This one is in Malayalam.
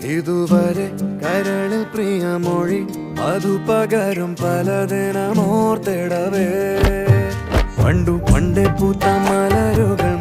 ഇതുവരെ കരളിൽ പ്രിയമൊഴി അതു പകരും പലതിനമോർത്തിടവേ പണ്ടു പണ്ടേ പൂത്ത മലരുകൾ